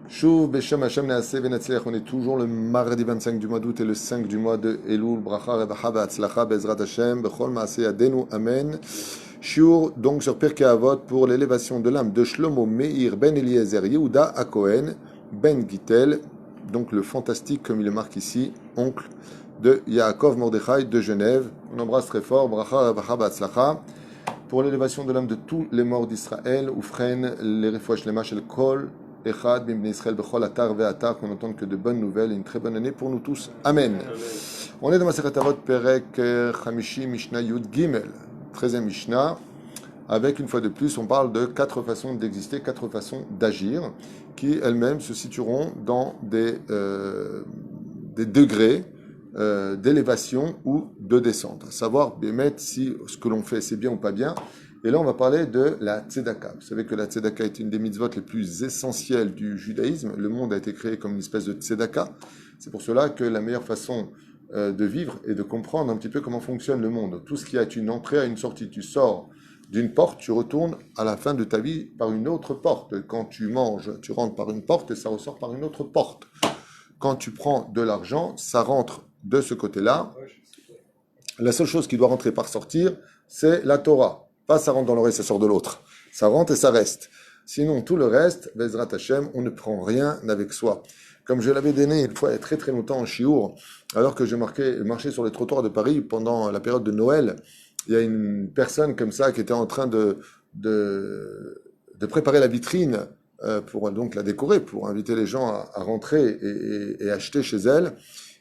Shuv Beshem Hashem Neaseh Venatzliach. On est toujours le mardi 25 du mois d'août et le 5 du mois de Elul. Bracha, Revacha, Ve'atzlacha, Bezrat Hashem, Bechol Maaseh Yadenu. Amen. Shiur donc sur Pirkei Avot pour l'élévation de l'âme de Shlomo Meir Ben Eliezer Yehuda Akohen Ben Gittel, donc le fantastique, comme il le marque ici, oncle de Yaakov Mordechai de Genève. On embrasse très fort. Bracha, Revacha, Ve'atzlacha. Pour l'élévation de l'âme de tous les morts d'Israël, Oufren, les refouach les machel kol, Echad, Bim Israël, Bechol, Atar, Ve'atar, qu'on n'entende que de bonnes nouvelles et une très bonne année pour nous tous. Amen. On est dans Masechet Avot, Perek Chamishi, Mishnah Yud Gimel, 13e Mishnah, avec une fois de plus, on parle de 4 façons d'exister, 4 façons d'agir, qui elles-mêmes se situeront dans des degrés d'élévation ou de descente. À savoir, Bémet, si ce que l'on fait c'est bien ou pas bien. Et là, on va parler de la tzedaka. Vous savez que la tzedaka est une des mitzvot les plus essentielles du judaïsme. Le monde a été créé comme une espèce de tzedaka. C'est pour cela que la meilleure façon de vivre est de comprendre un petit peu comment fonctionne le monde. Tout ce qui a une entrée a une sortie. Tu sors d'une porte, tu retournes à la fin de ta vie par une autre porte. Quand tu manges, tu rentres par une porte et ça ressort par une autre porte. Quand tu prends de l'argent, ça rentre de ce côté-là. La seule chose qui doit rentrer par sortir, c'est la Torah. Pas ça rentre dans l'oreille, ça sort de l'autre. Ça rentre et ça reste. Sinon, tout le reste, Bezrat Hashem, on ne prend rien avec soi. Comme je l'avais donné une fois il y a très très longtemps en Chiour, alors que je marchais sur les trottoirs de Paris pendant la période de Noël, il y a une personne comme ça qui était en train de préparer la vitrine pour donc la décorer, pour inviter les gens à rentrer et acheter chez elle.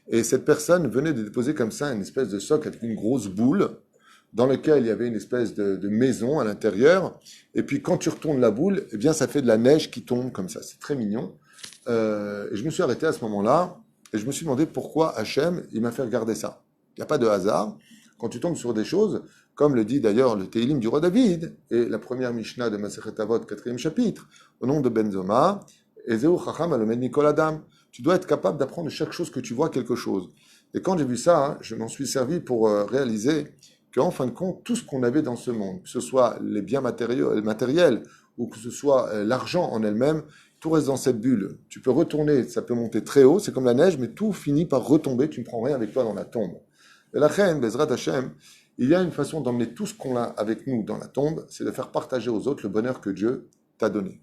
Et cette personne venait de déposer comme ça une espèce de socle avec une grosse boule dans lequel il y avait une espèce de maison à l'intérieur. Et puis quand tu retournes la boule, eh bien ça fait de la neige qui tombe comme ça. C'est très mignon. Et je me suis arrêté à ce moment-là et je me suis demandé pourquoi Hachem, il m'a fait regarder ça. Il n'y a pas de hasard. Quand tu tombes sur des choses, comme le dit d'ailleurs le Teilim du roi David et la première Mishnah de Masechet Avot, 4e chapitre, au nom de Benzoma, Ezeu Chacham Alomed Nikol Adam. Tu dois être capable d'apprendre de chaque chose que tu vois quelque chose. Et quand j'ai vu ça, je m'en suis servi pour réaliser qu'en fin de compte, tout ce qu'on avait dans ce monde, que ce soit les biens matériels ou que ce soit l'argent en elle-même, tout reste dans cette bulle. Tu peux retourner, ça peut monter très haut, c'est comme la neige, mais tout finit par retomber, tu ne prends rien avec toi dans la tombe. Et la reine, Bezrat Hashem, il y a une façon d'emmener tout ce qu'on a avec nous dans la tombe, c'est de faire partager aux autres le bonheur que Dieu t'a donné.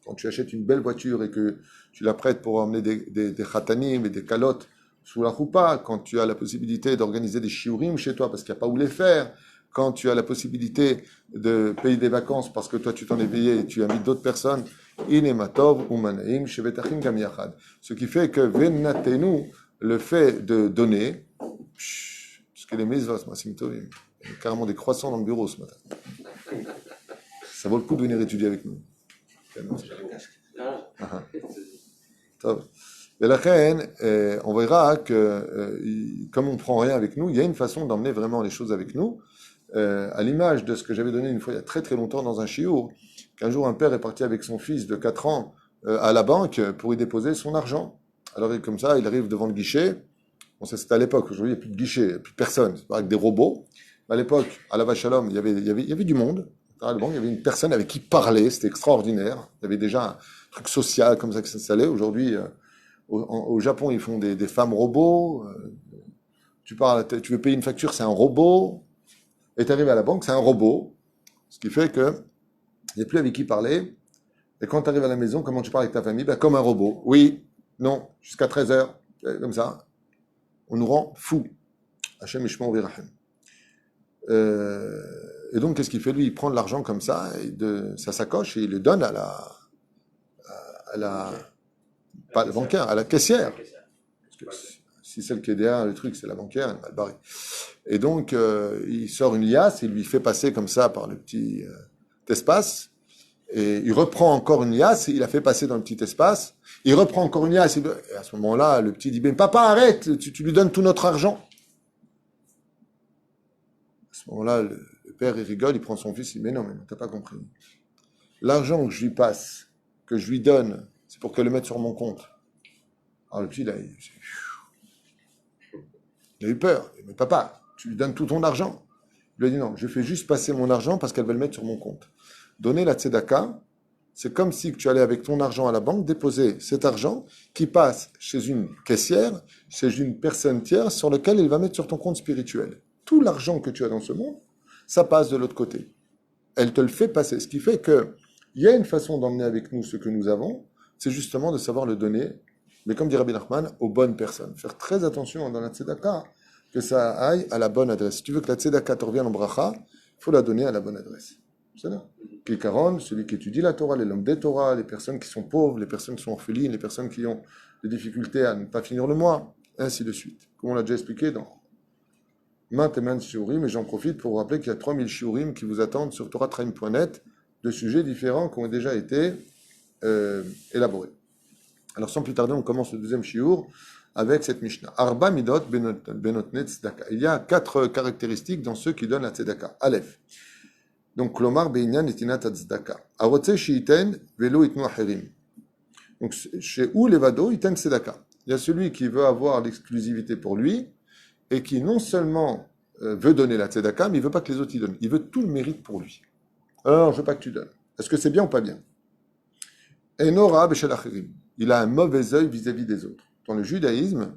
Quand tu achètes une belle voiture et que tu la prêtes pour emmener des khatanim et des calottes sous la choupa, quand tu as la possibilité d'organiser des shiurim chez toi parce qu'il n'y a pas où les faire, quand tu as la possibilité de payer des vacances parce que toi tu t'en es payé et tu invites d'autres personnes, inematov umanaim shevetachim gam yachad. Ce qui fait que venatenu, le fait de donner, parce que les mitzvot, il y a carrément des croissants dans le bureau ce matin. Ça vaut le coup de venir étudier avec nous. Top. Et la reine, on verra que comme on ne prend rien avec nous, il y a une façon d'emmener vraiment les choses avec nous, à l'image de ce que j'avais donné une fois il y a très très longtemps dans un shiur, qu'un jour un père est parti avec son fils de 4 ans à la banque pour y déposer son argent. Alors comme ça, il arrive devant le guichet. Bon, ça c'était à l'époque, aujourd'hui il n'y a plus de guichet, il n'y a plus de personne, c'est pas avec des robots. À l'époque, à la Vache Shalom, il y avait du monde. Il y avait une personne avec qui parler, c'était extraordinaire. Il y avait déjà un truc social comme ça qui s'installait. Aujourd'hui, au Japon, ils font des femmes robots. Tu veux payer une facture, c'est un robot. Et tu arrives à la banque, c'est un robot. Ce qui fait que il n'y a plus avec qui parler. Et quand tu arrives à la maison, comment tu parles avec ta famille? Ben, comme un robot. Oui, non, jusqu'à 13h. Comme ça. On nous rend fous. Hachem Ishmael Virachem. Et donc, qu'est-ce qu'il fait? Lui, il prend de l'argent comme ça, de sa sacoche, et il le donne à pas la bancaire, à la caissière. Parce que si celle qui est derrière le truc, c'est la bancaire, elle est mal barrée. Et donc, il sort une liasse, il lui fait passer comme ça par le petit espace, et il reprend encore une liasse, il la fait passer dans le petit espace, il reprend encore une liasse, et à ce moment-là, le petit dit, ben papa, arrête, tu lui donnes tout notre argent. À ce moment-là, le père, il rigole, il prend son fils, il dit, mais non, t'as pas compris. L'argent que je lui passe, que je lui donne, c'est pour qu'elle le mette sur mon compte. Alors le petit, là, il a eu peur. Il dit, mais papa, tu lui donnes tout ton argent. Il lui a dit, non, je fais juste passer mon argent parce qu'elle veut le mettre sur mon compte. Donner la tzedaka, C'est comme si tu allais avec ton argent à la banque déposer cet argent qui passe chez une caissière, chez une personne tierce sur lequel il va mettre sur ton compte spirituel. Tout l'argent que tu as dans ce monde, ça passe de l'autre côté. Elle te le fait passer. Ce qui fait que il y a une façon d'emmener avec nous ce que nous avons, c'est justement de savoir le donner, mais comme dit Rabbi Nachman, aux bonnes personnes. Faire très attention dans la tzedaka, que ça aille à la bonne adresse. Si tu veux que la tzedaka te revienne en bracha, il faut la donner à la bonne adresse. C'est ça. Kikaron, celui qui étudie la Torah, les hommes des Torah, les personnes qui sont pauvres, les personnes qui sont orphelines, les personnes qui ont des difficultés à ne pas finir le mois, ainsi de suite. Comme on l'a déjà expliqué dans maintes et maintes shiurim, et j'en profite pour vous rappeler qu'il y a 3000 shiurim qui vous attendent sur toratraim.net de sujets différents qui ont déjà été élaborés. Alors sans plus tarder, on commence le deuxième shiur avec cette Mishnah. Arba midot benotnet tzedaka. Il y a 4 caractéristiques dans ceux qui donnent la tzedaka. Aleph. Donc, klomar beinyan etinat tzedaka. Arotze shiiten velo itnu acherim. Donc, chez où levado iten tzedaka. Il y a celui qui veut avoir l'exclusivité pour lui et qui non seulement veut donner la tzedaka, mais il veut pas que les autres y donnent. Il veut tout le mérite pour lui. Alors, je veux pas que tu donnes. Est-ce que c'est bien ou pas bien? Enora beshel acherim. Il a un mauvais œil vis-à-vis des autres. Dans le judaïsme,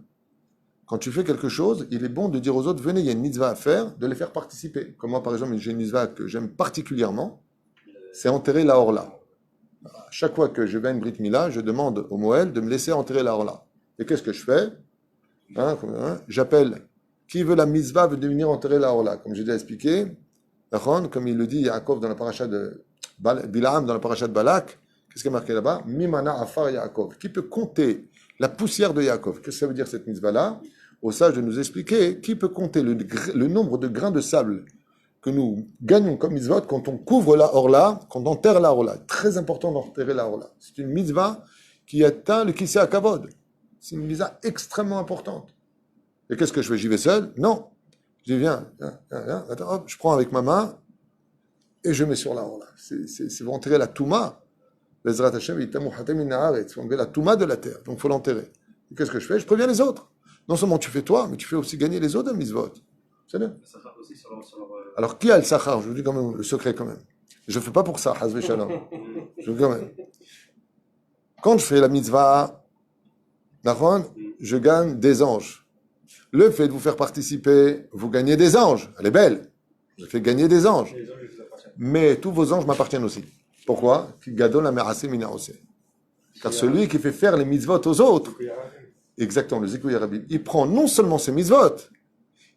quand tu fais quelque chose, il est bon de dire aux autres, venez, il y a une mitzvah à faire, de les faire participer. Comme moi, par exemple, j'ai une mitzvah que j'aime particulièrement, c'est enterrer la orla. À chaque fois que je vais à une Brit Mila, je demande au Moël de me laisser enterrer la orla. Et qu'est-ce que je fais? J'appelle qui veut la mitzvah veut venir enterrer la orla. Comme j'ai déjà expliqué, comme il le dit Yaakov dans la paracha de Bilaam, dans la paracha de Balak, qu'est-ce qui est marqué là-bas? Mimana afar Yaakov. Qui peut compter la poussière de Yaakov? Qu'est-ce que ça veut dire cette mitzvah-là? Au sage de nous expliquer qui peut compter le nombre de grains de sable que nous gagnons comme mitzvot quand on couvre la orla, quand on enterre la orla. Très important d'enterrer la orla. C'est une mitzvah qui atteint le kisei hakavod. C'est une mitzvah extrêmement importante. Et qu'est-ce que je fais? J'y vais seul? Non. Je dis viens, attends, hop, je prends avec ma main et je mets sur la orla. C'est pour enterrer la touma. Bezrat Hashem, itamu hatem min haaretz. On enlever la touma de la terre. Donc il faut l'enterrer. Et qu'est-ce que je fais? Je préviens les autres. Non seulement tu fais toi, mais tu fais aussi gagner les autres à mitzvot. C'est bien. Alors, qui a le sachar? Je vous dis quand même le secret quand même. Je ne fais pas pour ça, hazve shalom. Je vous dis quand même. Quand je fais la mitzvah, je gagne des anges. Le fait de vous faire participer, vous gagnez des anges. Elle est belle. Je fais gagner des anges. Mais tous vos anges m'appartiennent aussi. Pourquoi? Car celui qui fait faire les mitzvot aux autres, exactement, le Zikouya Rabbi, il prend non seulement ses mitzvot,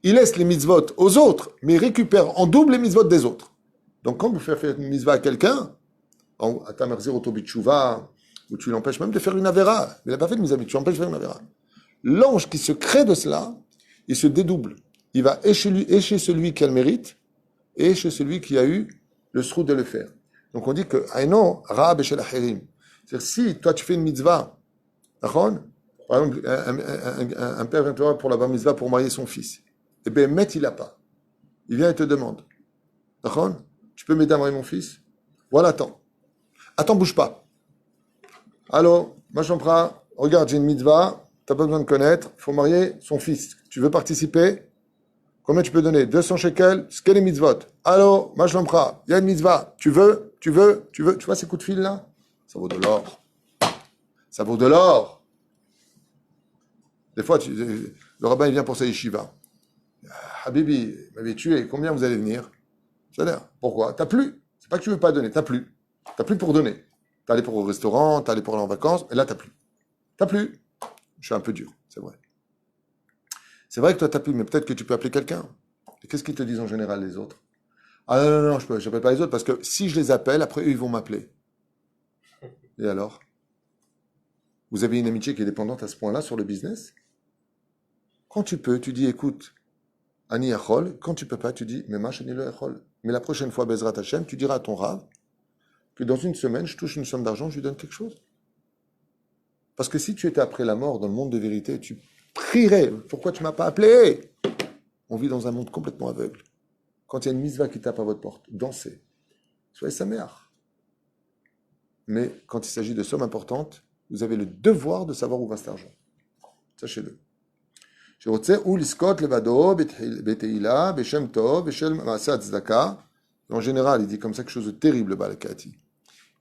il laisse les mitzvot aux autres, mais il récupère en double les mitzvot des autres. Donc quand vous faites faire une mitzvah à quelqu'un, à Tamerzir Otobitchouva, où tu l'empêches même de faire une avera, mais il n'a pas fait de mitzvah, tu l'empêches de faire une avera. L'ange qui se crée de cela, il se dédouble. Il va et chez celui qui a le mérite, et chez celui qui a eu le srout de le faire. Donc on dit que Aïno, Raab et Shel Acherim. C'est-à-dire si toi tu fais une mitzvah, par exemple, un père vient te voir pour la bar mitzvah pour marier son fils. Et bien, Met, il n'a pas. Il vient et te demande. D'accord? Tu peux m'aider à marier mon fils? Voilà, attends. Attends, bouge pas. Allô, Machampra, regarde, j'ai une mitzvah, tu n'as pas besoin de connaître, il faut marier son fils. Tu veux participer? Combien tu peux donner? 200 shekels, ce qu'est les mitzvot. Allô, Machampra, il y a une mitzvah. Tu veux? Tu vois ces coups de fil là? Ça vaut de l'or. Ça vaut de l'or. Des fois, le rabbin il vient pour sa yeshiva. Habibi, m'avait tué, combien vous allez venir? C'est-à-dire, pourquoi? T'as plus. C'est pas que tu veux pas donner, t'as plus. T'as plus pour donner. T'es allé pour au restaurant, t'es allé pour aller en vacances, et là t'as plus. T'as plus. Je suis un peu dur, c'est vrai. C'est vrai que toi t'as plus, mais peut-être que tu peux appeler quelqu'un. Et qu'est-ce qu'ils te disent en général les autres? Ah non, je n'appelle pas les autres, parce que si je les appelle, après eux ils vont m'appeler. Et alors? Vous avez une amitié qui est dépendante à ce point-là sur le business? Quand tu peux, tu dis, écoute, Ani Yachol, quand tu peux pas, tu dis, mais Ani lo Yachol. Mais la prochaine fois, Bezrat Hashem, tu diras à ton Rav que dans une semaine, je touche une somme d'argent, je lui donne quelque chose. Parce que si tu étais après la mort dans le monde de vérité, tu prierais, pourquoi tu m'as pas appelé? On vit dans un monde complètement aveugle. Quand il y a une mitzvah qui tape à votre porte, dansez. Soyez sa mère. Mais quand il s'agit de sommes importantes, vous avez le devoir de savoir où va cet argent. Sachez-le. En général, il dit comme ça quelque chose de terrible, Balakati.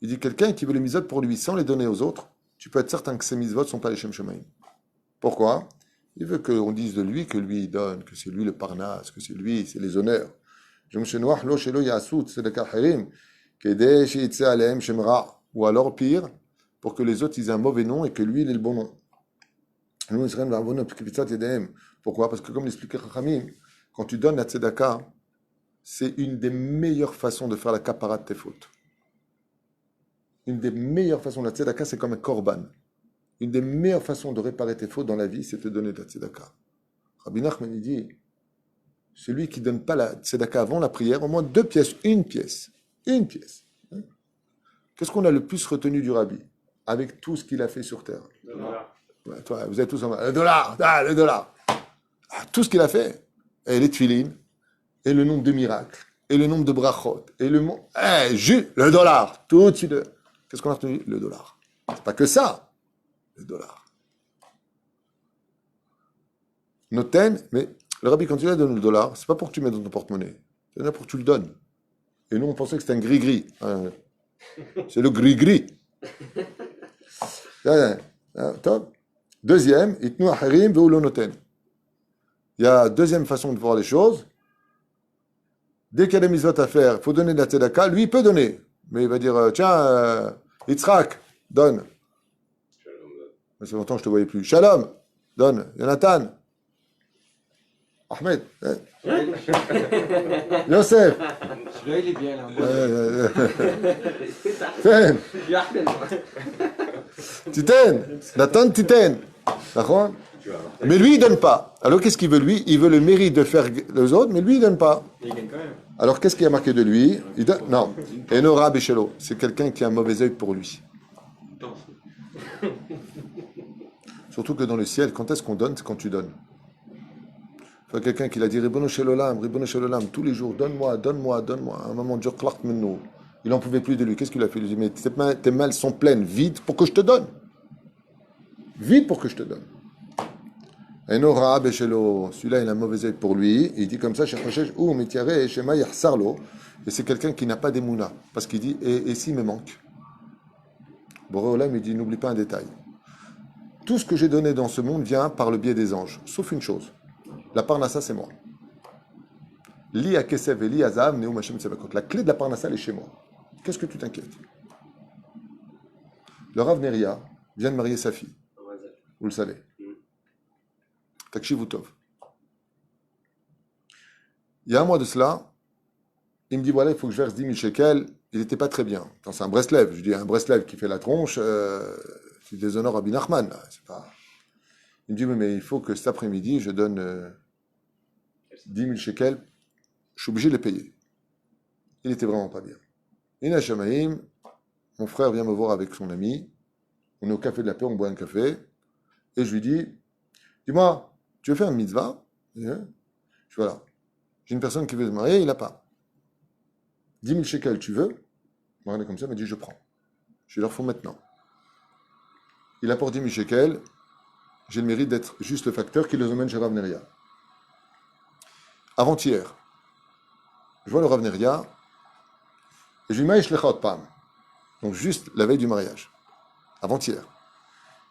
Il dit quelqu'un qui veut les mitzvot pour lui sans les donner aux autres, tu peux être certain que ces mitzvot ne sont pas les Shem Shemaim. Pourquoi? Il veut qu'on dise de lui que lui il donne, que c'est lui le parnas, que c'est lui, c'est les honneurs. Ou alors pire, pour que les autres ils aient un mauvais nom et que lui il ait le bon nom. Pourquoi? Parce que comme l'expliquait Chachamim, quand tu donnes la tzedaka, c'est une des meilleures façons de faire la kapara de tes fautes. Une des meilleures façons, la tzedaka c'est comme un korban. Une des meilleures façons de réparer tes fautes dans la vie, c'est de te donner la tzedaka. Rabbi Nachman il dit, celui qui ne donne pas la tzedaka avant la prière, au moins 2 pièces, une pièce. Qu'est-ce qu'on a le plus retenu du Rabbi avec tout ce qu'il a fait sur terre? Ouais, toi, vous êtes tous en le dollar, le dollar. Tout ce qu'il a fait, et les tefilines, et le nombre de miracles, et le nombre de brachot, et le monde, le dollar, tout de suite. Qu'est-ce qu'on a retenu? Le dollar. C'est pas que ça, le dollar. Noten, mais le Rabbi, quand tu lui donnes le dollar, c'est pas pour que tu mettes dans ton porte-monnaie, c'est pour que tu le donnes. Et nous, on pensait que c'était un gris-gris. C'est le gris-gris. Top. Deuxième, itnu aharim ve'u noten. Il y a deuxième façon de voir les choses. Dès qu'il y a des mitzvot à faire, il faut donner de la tzedaka. Lui, il peut donner. Mais il va dire, tiens, Yitzhak, donne. Ça fait longtemps que je ne te voyais plus. Shalom, donne. Jonathan. Ahmed. Yosef. Celui-là, il est bien, là. Titen. Nathan Titen. D'accord? Mais lui, il ne donne pas. Alors, qu'est-ce qu'il veut, lui? Il veut le mérite de faire les autres, mais lui, il ne donne pas. Il gagne quand même. Alors, qu'est-ce qu'il y a marqué de lui? Il donne... Non. Enora Béchelo. C'est quelqu'un qui a un mauvais œil pour lui. Surtout que dans le ciel, quand est-ce qu'on donne? C'est quand tu donnes. Il faut quelqu'un qui l'a dit Ribono Shel Olam, tous les jours, donne-moi. Un moment de Clark Menno. Il n'en pouvait plus de lui. Qu'est-ce qu'il a fait? Il lui dit, mais tes mains sont pleines, vide pour que je te donne. Vide pour que je te donne. Enora Béchelo, celui-là, il a un mauvais œil pour lui. Il dit comme ça, et c'est quelqu'un qui n'a pas d'émouna. Parce qu'il dit, et s'il me manque? Boréolam, il dit, n'oublie pas un détail. Tout ce que j'ai donné dans ce monde vient par le biais des anges, sauf une chose. La parnassa, c'est moi. Li à Kesev et li à Zahav, Neum Hashem Tzevakot. La clé de la parnassa, elle est chez moi. Qu'est-ce que tu t'inquiètes? Le Rav Neria vient de marier sa fille. Vous le savez. Takshivutov. Il y a un mois de cela, il me dit, voilà, il faut que je verse 10 000 shekels. Il n'était pas très bien. Quand c'est un Breslev, je dis, un Breslev qui fait la tronche, tu déshonores Rabbi Nachman. C'est pas... Il me dit, mais il faut que cet après-midi, je donne 10 000 shekels. Je suis obligé de les payer. Il n'était vraiment pas bien. Ina Shamaim, mon frère vient me voir avec son ami. On est au café de la paix, on boit un café. Et je lui dis, dis-moi, tu veux faire une mitzvah? Je dis, voilà. J'ai une personne qui veut se marier, il n'a pas. 10 000 shekels, tu veux? Il m'a regardé comme ça, il m'a dit, je prends. Je leur fais maintenant. Il apporte 10 000 shekels. J'ai le mérite d'être juste le facteur qui les emmène chez Rav Neria. Avant-hier, je vois le Rav Neria, et je lui dis, Maïch lechot pam. Donc juste la veille du mariage. Avant-hier.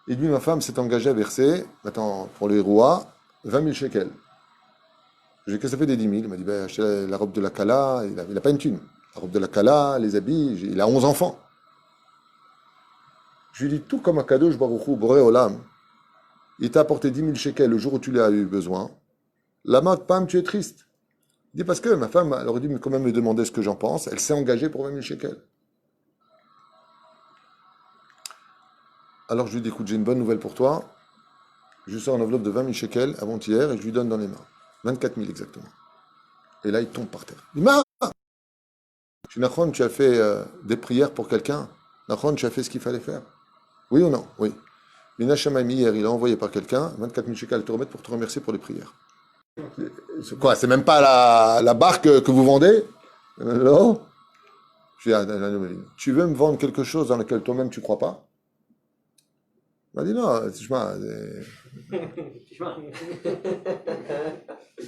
Et lui, ma femme s'est engagée à verser, maintenant, pour les rois, 20 000 shekels. Je lui ai dit, qu'est-ce que ça fait des 10 000? Il m'a dit, ben, acheter la robe de la Kala, il n'a pas une thune. La robe de la Kala, les habits, il a 11 enfants. Je lui ai dit, tout comme un cadeau, je baruchou, boré olam. Il t'a apporté 10 000 shekels le jour où tu l'as eu besoin. La main, pam, tu es triste. Il dit, parce que ma femme, elle aurait dû quand même me demander ce que j'en pense. Elle s'est engagée pour 20 000 shekels. Alors je lui dis, écoute, j'ai une bonne nouvelle pour toi. Je sors une enveloppe de 20 000 shekels avant-hier et je lui donne dans les mains. 24 000 exactement. Et là, il tombe par terre. Il m'a. Je dis, Nachon, tu as fait des prières pour quelqu'un? Nachon, tu as fait ce qu'il fallait faire? Oui ou non? Oui. Mina Shamaim, hier, il a envoyé par quelqu'un 24 000 shekels te remettre pour te remercier pour les prières. C'est quoi? C'est même pas la barque que vous vendez? Non? Je dis, tu veux me vendre quelque chose dans lequel toi-même tu ne crois pas? Il m'a dit non,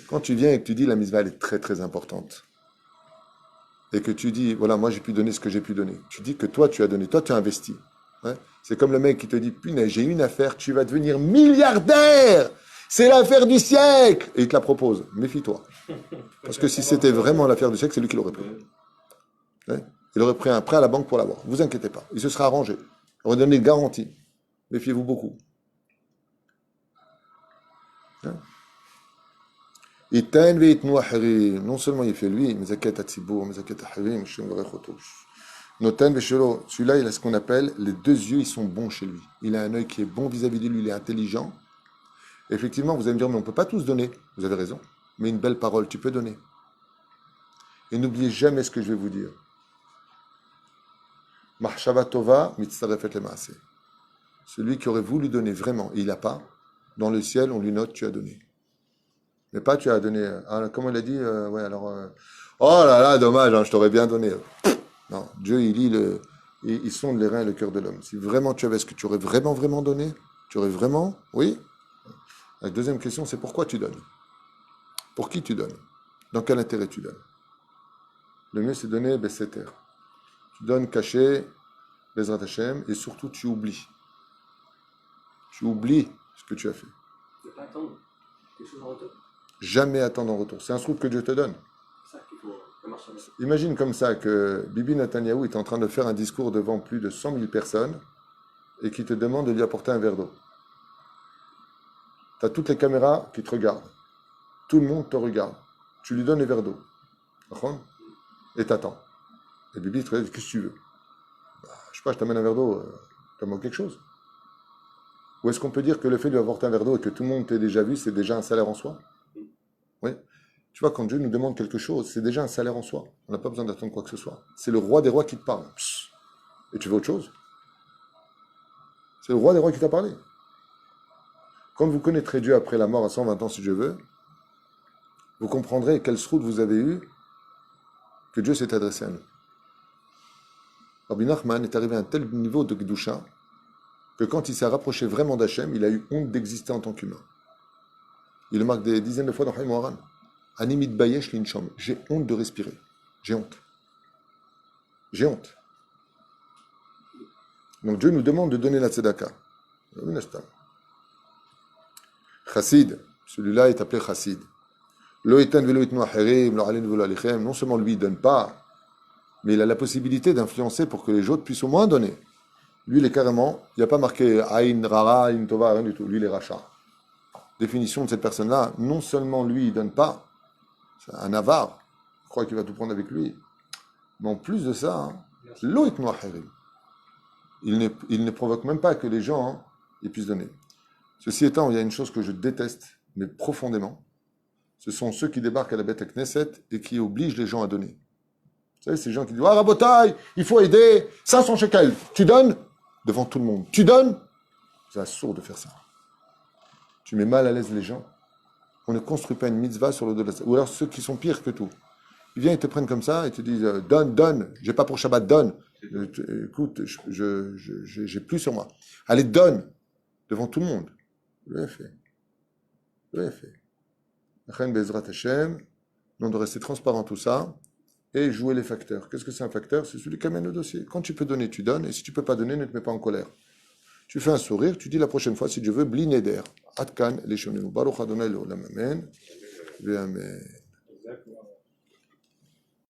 quand tu viens et que tu dis la mitzvah, elle est très très importante. et que tu dis, voilà, moi j'ai pu donner ce que j'ai pu donner. Tu dis que toi tu as donné, toi tu as investi. Ouais. C'est comme le mec qui te dit, punaise, j'ai une affaire, tu vas devenir milliardaire. C'est l'affaire du siècle. Et il te la propose. Méfie-toi. Parce que si c'était vraiment l'affaire du siècle, c'est lui qui l'aurait pris. Ouais. Il aurait pris un prêt à la banque pour l'avoir. Vous inquiétez pas. Il se sera arrangé. Il aurait donné une garantie. Méfiez-vous beaucoup. Hein. Non seulement il fait lui, mais celui-là, il a ce qu'on appelle les deux yeux, ils sont bons chez lui. Il a un œil qui est bon vis-à-vis de lui, il est intelligent. Effectivement, vous allez me dire, mais on ne peut pas tous donner. Vous avez raison. Mais une belle parole, tu peux donner. Et n'oubliez jamais ce que je vais vous dire. Mahshava tova mitzarefet lemaaseh. Celui qui aurait voulu donner vraiment, et il n'a pas, dans le ciel, on lui note, tu as donné. Mais pas tu as donné. Comment il a dit ouais, alors, oh là là, dommage, hein, je t'aurais bien donné. Non, Dieu, il lit il sonde les reins et le cœur de l'homme. Si vraiment tu avais ce que tu aurais vraiment, vraiment donné, tu aurais vraiment, oui. La deuxième question, c'est pourquoi tu donnes? Pour qui tu donnes? Dans quel intérêt tu donnes? Le mieux, c'est donner Besseter. Tu donnes caché, Bezrat Hashem, et surtout, tu oublies. Tu oublies ce que tu as fait. Ne pas attendre quelque chose en retour. Jamais attendre en retour. C'est un truc que Dieu te donne. C'est ça qu'il faut. Ça marche bien. Imagine comme ça que Bibi Netanyahou est en train de faire un discours devant plus de 100 000 personnes et qui te demande de lui apporter un verre d'eau. Tu as toutes les caméras qui te regardent. Tout le monde te regarde. Tu lui donnes les verres d'eau. Et t'attends. Et Bibi te dit, qu'est-ce que tu veux? Je sais pas, je t'amène un verre d'eau, tu manques quelque chose. Ou est-ce qu'on peut dire que le fait de lui apporter un verre d'eau et que tout le monde t'ait déjà vu, c'est déjà un salaire en soi? Oui. Tu vois, quand Dieu nous demande quelque chose, c'est déjà un salaire en soi. On n'a pas besoin d'attendre quoi que ce soit. C'est le roi des rois qui te parle. Psst. Et tu veux autre chose? C'est le roi des rois qui t'a parlé. Quand vous connaîtrez Dieu après la mort à 120 ans, si Dieu veut, vous comprendrez quelle route vous avez eue que Dieu s'est adressé à nous. Rabbi Nachman est arrivé à un tel niveau de Kedusha que quand il s'est rapproché vraiment d'Hachem, il a eu honte d'exister en tant qu'humain. Il le marque des dizaines de fois dans Chaim Oharan. Animit bayesh linchom. J'ai honte de respirer. J'ai honte. J'ai honte. Donc Dieu nous demande de donner la tzedaka. Chassid. Celui-là est appelé Chassid. Non seulement lui, il ne donne pas, mais il a la possibilité d'influencer pour que les autres puissent au moins donner. Lui, il est carrément, il n'y a pas marqué Aïn Rara, Aïn Tova, rien du tout. Lui, il est rachat. Définition de cette personne-là, non seulement lui, il ne donne pas, c'est un avare, il croit qu'il va tout prendre avec lui, mais en plus de ça, l'oït noahirim. Il ne provoque même pas que les gens ils puissent donner. Ceci étant, il y a une chose que je déteste, mais profondément, ce sont ceux qui débarquent à la Beth Knesset et qui obligent les gens à donner. Vous savez, ces gens qui disent « Ah, Rabotai, il faut aider, 500 shekels, tu donnes ?» devant tout le monde. Tu donnes? C'est assourd de faire ça. Tu mets mal à l'aise les gens. On ne construit pas une mitzvah sur le dos de la... Ou alors ceux qui sont pires que tout. Ils viennent, ils te prennent comme ça et te disent « Donne, donne, j'ai pas pour Shabbat, donne. Écoute, j'ai plus sur moi. Allez, donne, devant tout le monde. » Je l'ai fait. Je l'ai fait. Achen Bezrat Hashem, on doit rester transparent tout ça et jouer les facteurs. Qu'est-ce que c'est un facteur? C'est celui qui amène le dossier. Quand tu peux donner, tu donnes, et si tu peux pas donner, ne te mets pas en colère. Tu fais un sourire, tu dis la prochaine fois, si Dieu veut, bli neder. Atkan, les shonenu. Baruch Adonai le olam, amen. Amen.